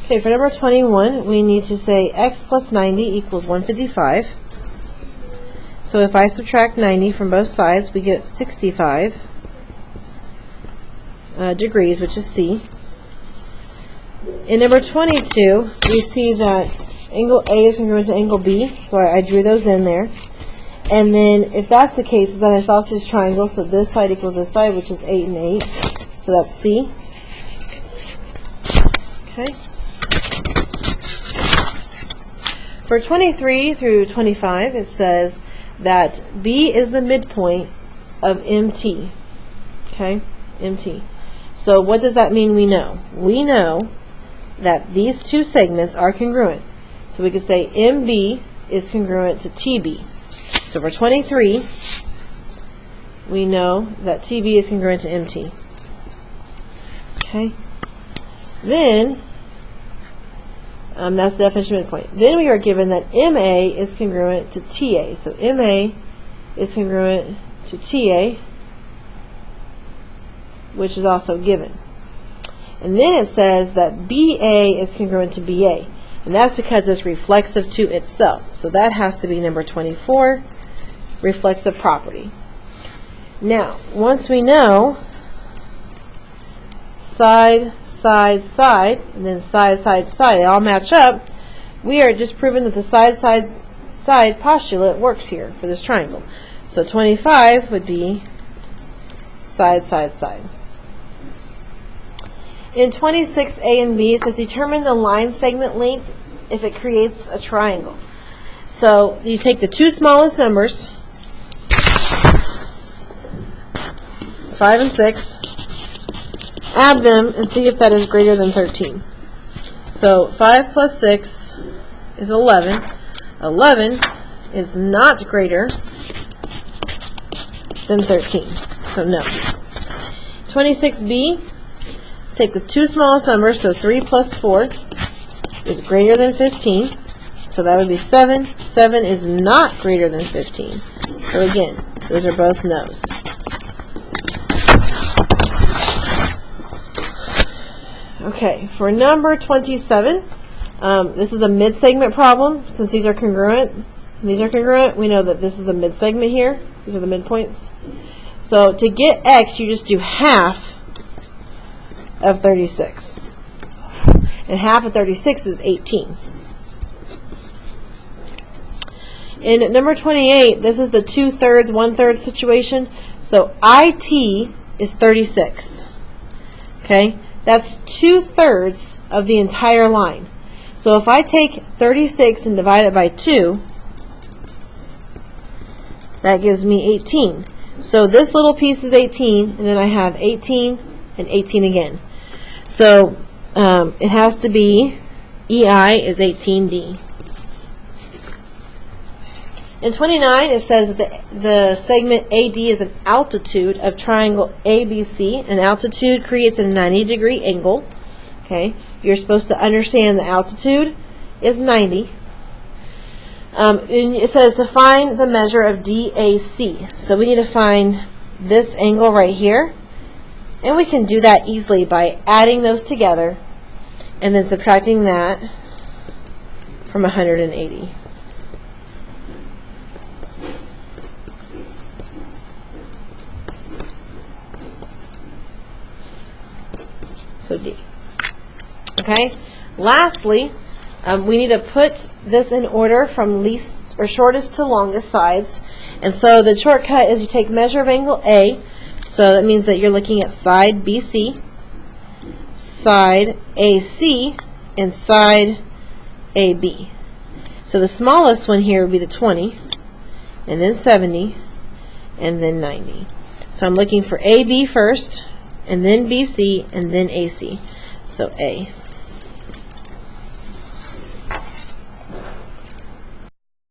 Okay, for number 21, we need to say x plus 90 equals 155. So if I subtract 90 from both sides, we get 65 degrees, which is C. In number 22, we see that angle A is congruent to angle B, so I drew those in there. And then, if that's the case, it's an isosceles triangle, so this side equals this side, which is 8 and 8. So that's C. Okay. For 23 through 25, it says that B is the midpoint of MT. Okay? MT. So what does that mean we know? We know that these two segments are congruent. So we could say MB is congruent to TB. So for 23, we know that TB is congruent to MT. Okay? Then, that's the definition of midpoint. Then we are given that MA is congruent to TA. So MA is congruent to TA, which is also given. And then it says that BA is congruent to BA. And that's because it's reflexive to itself. So that has to be number 24, reflexive property. Now, once we know side, side, side, and then side, side, side, they all match up, we are just proving that the side, side, side postulate works here for this triangle. So 25 would be side, side, side. In 26, A and B, it says determine the line segment length if it creates a triangle. So you take the two smallest numbers, 5 and 6, add them and see if that is greater than 13. So 5 plus 6 is 11. 11 is not greater than 13. So no. 26B, take the two smallest numbers, so 3 plus 4 is greater than 15. So that would be 7. 7 is not greater than 15. So again, those are both no's. Okay, for number 27, this is a mid-segment problem. Since these are congruent, we know that this is a mid-segment here. These are the midpoints. So to get x, you just do half of 36. And half of 36 is 18. In number 28, this is the 2/3, 1/3 situation. So IT is 36. Okay? That's 2/3 of the entire line. So if I take 36 and divide it by 2, that gives me 18. So this little piece is 18, and then I have 18 and 18 again. So it has to be EI is 18D. In 29, it says that the segment AD is an altitude of triangle ABC. An altitude creates a 90-degree angle. Okay, you're supposed to understand the altitude is 90. And it says to find the measure of DAC. So we need to find this angle right here. And we can do that easily by adding those together and then subtracting that from 180. So D. Okay. Lastly, we need to put this in order from least or shortest to longest sides. And so the shortcut is you take measure of angle A. So that means that you're looking at side BC, side AC, and side AB. So the smallest one here would be the 20, and then 70, and then 90. So I'm looking for AB first, and then BC, and then AC. So A.